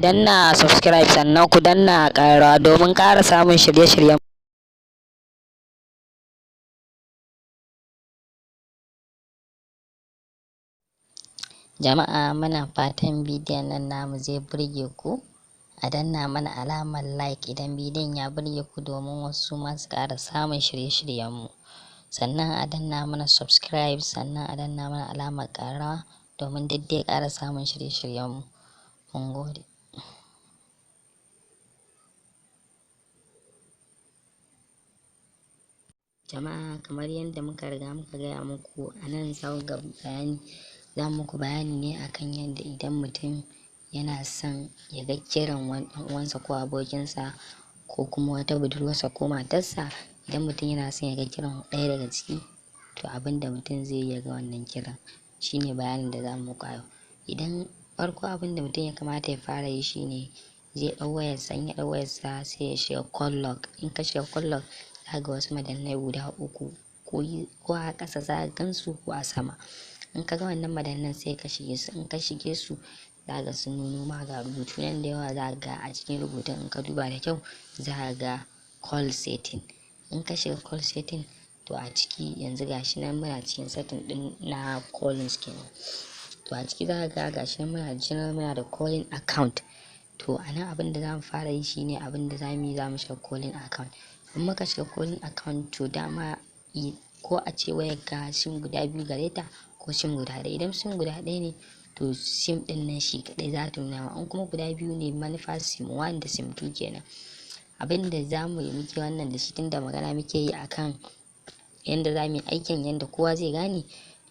danna subscribe sannan ku danna ƙararrawa domin ƙara samun shirye-shiryen jama'a. Muna fatan bidiyon nan namu zai burge ku. A danna mana alamar like idan bidiyon ya burge ku domin wasu ma su ƙara samun shirye-shiryenmu. Sannan a danna mana subscribe, sannan a danna mana alamar ƙararrawa domin duk dai ƙara samun shirye-shiryenmu. Mun gode. Jama'a, kamar yadda muka riga muka gaya muku, a nan za muku bayani ne akan yadda idan mutum yana son ya ga kiran wani uwansa ko abokinsa ko kuma wata budurwarsa ko matarsa, idan mutum yana son ya ga kiran ɗaya daga ciki, to abin da mutum zai yi ya ga wannan kiran shine bayanin da za mu muku yau. Idan farko abin da mutum ya kamata ya fara yi shine zai ɗau wayarsa, in ya ɗau wayarsa sai ya shiga call log. In ka shiga call log za ga wasu madannai guda uku, ko a ƙasa za ka gansu ko a sama. In ka ga wannan madannan sai ka shige su. In ka shige su za ga sun nuno ma ga rubutu nan da yawa. Za ga a cikin rubutun in ka duba da kyau za ga call setting. In ka shiga call setting, to a ciki yanzu gashi nan muna cikin setting din na callings kenan. To a ciki za ka ga gashi nan muna da calling account. To a nan abin da za mu fara yi shine abin da za mu yi, za mu shiga calling account. In muka shiga calling account, to dama ko a ce wayarka sim guda biyu gare ta ko sim guda ɗaya. Idan sim guda ɗaya ne, to sim ɗin nan shi kaɗai za ta nuna ma. In kuma guda biyu ne, manufa sim 1 da sim 2 kenan. Abin da za mu yi muke wannan da shi, tunda magana muke yi akan yanda za mu yi aikin yanda kowa zai gane.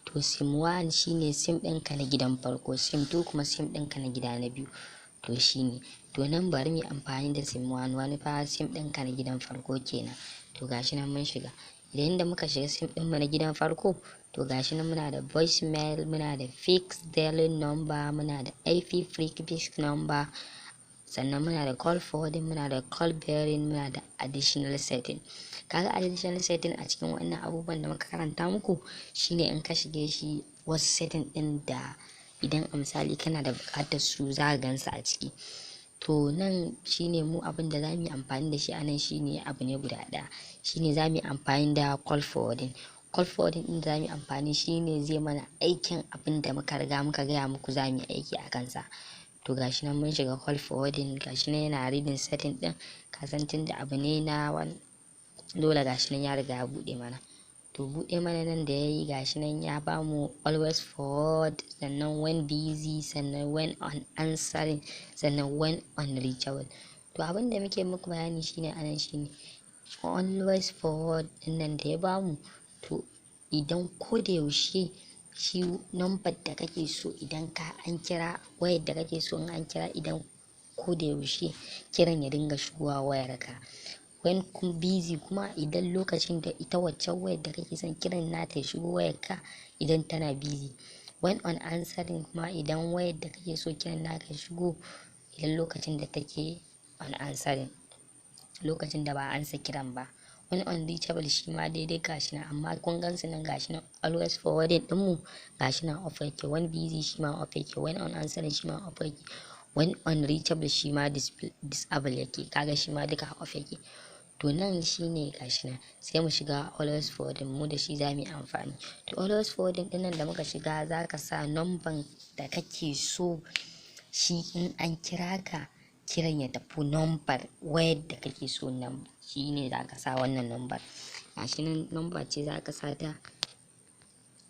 To sim 1 shine sim ɗinka na gidan farko, sim 2 kuma sim ɗinka na gida na biyu. To shine, to nan bari mu yi amfani da sim 1, wani fa sim ɗinka na gidan farko kenan. To gashi nan mun shiga. Idan da muka shiga sim ɗinmu na gidan farko, to gashi nan muna da voicemail, muna da fixed dialing number, muna da IP fixed number, sannan muna da call forwarding, muna da call bearing, muna da additional setting. Kaga additional setting a cikin wannan abubuwan da muka karanta muku shine in ka shige shi, wasu setting ɗin da idan a misali kana da buƙatar su za ka gansu a ciki. To nan shine mu abin da za mu yi amfani da shi a nan shine abu ne guda ɗaya, shine za mu yi amfani da call forwarding. Call forwarding ɗin da za mu yi amfani shine zai mana aikin abin da muka riga muka gaya muku za mu yi aiki a kansa. To gashi nan mun shiga call forwarding, gashi nan yana reading setting ɗin, kasantin da abu ne na wani dole gashi nan ya riga ya buɗe mana. To buɗe mana nan da ya yi gashi nan ya bamu always forward, sannan when busy, sannan when on answering, sannan when unreachable. To abin da muke muku bayani shine anan shine always forward din nan da ya bamu. To idan ko da yaushe shi number da kake so, idan ka an kira wayar da kake so in an kira, idan ko da yaushe kiran ya dinga shigowa wayarka. When busy kuma idan lokacin da ita waccan wayar da kake son kiran nata ya shigo wayarka idan tana busy. When on answering kuma idan wayar da kake so kiran naka ya shigo idan lokacin da take on answering, lokacin da ba a ansa kiran ba. When unreachable shi ma daidai gashi nan, amma kun gansu nan gashi nan always forwarded ɗinmu gashi nan off yake. When busy shi ma off yake. When on answering shi ma off yake. When unreachable shi ma disable yake. Kaga shi ma duka off yake. To nan shine gashi nan sai mu shiga always forwarding, mu da shi za mu yi amfani. To always forwarding ɗin nan da muka shiga za ka sa number da kake so shi in an kira ka kiran ya tafi number wayar da kake so nan shine za ka sa wannan number. Gashi nan number ce za ka sa ta.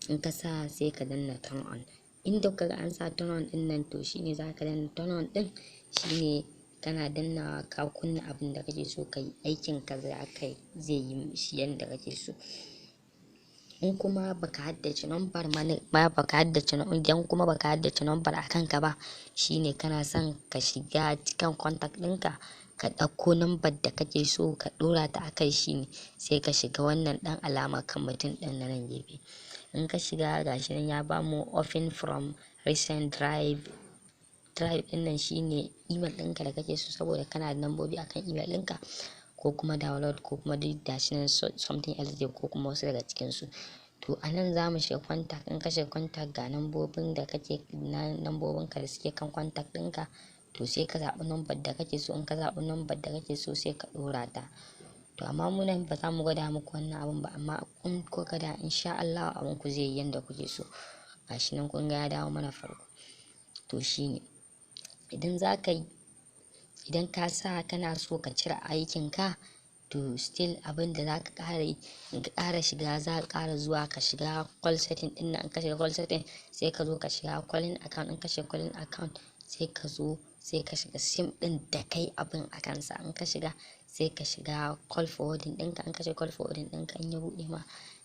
In ka sa sai ka danna turn on. Inda kaga an sa turn on ɗin nan, to shine za ka danna turn on ɗin, shine kana dannawa ka kunna abin da kake so ka yi, aikin ka zai yi shi yanda kake so. In kuma baka haddace number idan kuma baka haddace number a kanka ba, shine kana son ka shiga cikin contact ɗinka ka ɗauko number da kake so ka ɗora ta akai, shine sai ka shiga wannan ɗan alama kan mutum ɗin na nan gefe. In ka shiga gashi nan ya bamu open from recent drive ɗin nan shine email ɗinka da kake so, saboda kana da nambobi akan email ɗinka, ko kuma download, ko kuma duk gashi nan something else dai, ko kuma wasu daga cikinsu. To a nan za mu shiga contact. In ka shiga contact ga nambobin da kake na nambobin ka da suke kan contact ɗinka, to sai ka zaɓi number da kake so. In ka zaɓi number da kake so sai ka ɗora ta. To amma mu nan ba za mu gwada muku wannan abun ba, amma in kuka gwada insha Allah abun ku zai yi yanda kuke so. Gashi nan kun ga ya dawo mana farko. To shine idan za ka yi, idan ka sa kana so ka cire aikin ka, to still abin da za ka ƙara yi, in ka ƙara shiga za ka ƙara zuwa ka shiga call setting ɗin nan. In ka shiga call setting sai ka zo ka shiga calling account. In ka shiga calling account sai ka zo sai ka shiga sim ɗin da kai abin a kansa. In ka shiga sai ka shiga call forwarding ɗinka. In ka shiga call forwarding ɗinka in ya buɗe ma,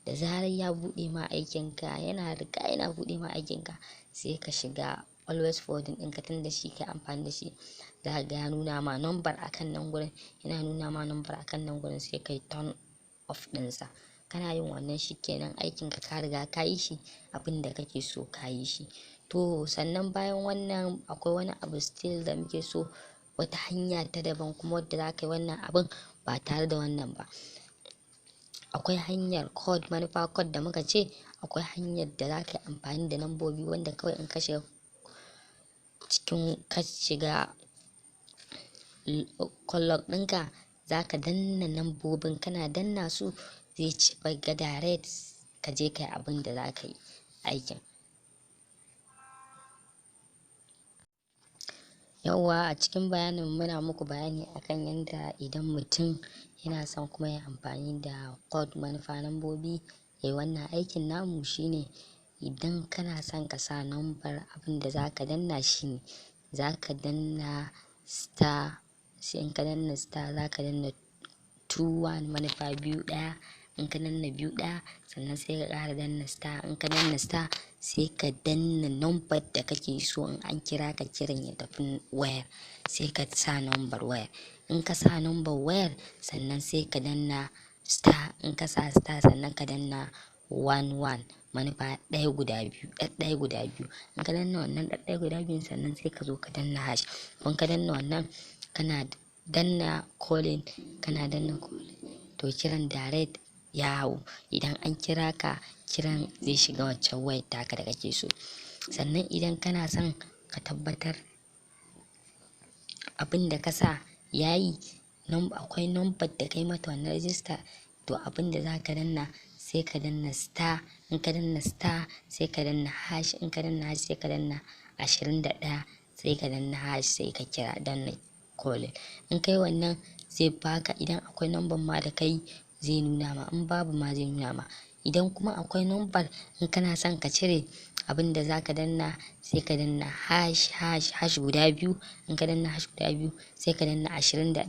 da zarar ya buɗe ma aikin ka, yana buɗe ma aikin ka, sai ka shiga always forwarding ɗinka tunda shi kai amfani da shi. Za ka ga ya nuna ma number akan nan gurin, yana nuna ma number akan nan gurin sai kai turn off ɗinsa. Kana yin wannan shikenan aikin ka riga ka yi shi, abin da kake so ka yi shi. To sannan bayan wannan akwai wani abu still da muke so, wata hanya ta daban kuma wadda za ka yi wannan abin ba tare da wannan ba. Akwai hanyar code, manufa code da muka ce, akwai hanyar da za ka yi amfani da lambobi wanda kawai in ka shiga cikin ka shiga call log ɗinka za ka danna lambobin, kana danna su zai ci ga direct ka je ka yi abin da za ka yi aikin. Yawwa a cikin bayanin muna muku bayani akan yanda idan mutum yana son kuma ya amfani da code, manufa lambobi yayi wannan aikin namu shine, idan kana son ka sa number abin da za ka danna shine za ka danna star, sai in ka danna star za ka danna 21 manufa 21. In ka danna 21 sannan sai ka ƙara danna star. In ka danna star sai ka danna number da kake so in an kira ka kiran ya tafi wayar, sai ka sa number wayar. In ka sa number wayar sannan sai ka danna star. In ka sa star sannan ka danna 11 manufa ɗaya guda biyu. In ka danna wannan ɗaya guda biyun sannan sai ka zo ka danna hash. In ka danna wannan kana danna calling, to kiran direct ya hau. Idan an kira ka kiran zai shiga waccan wayar taka da kake so. Sannan idan kana son ka tabbatar abin da ka sa yayi, akwai number da kai mata wannan register, to abin da za ka danna sai ka danna star. In ka danna star sai ka danna hash. In ka danna hash sai ka danna 21 sai ka danna hash sai ka kira danna calling. In kai wannan zai baka, idan akwai number ma da kai zai nuna ma, in babu ma zai nuna ma. Idan kuma akwai number in kana son ka cire abin da za ka danna sai ka danna hash guda biyu. In ka danna hash guda biyu sai ka danna 21.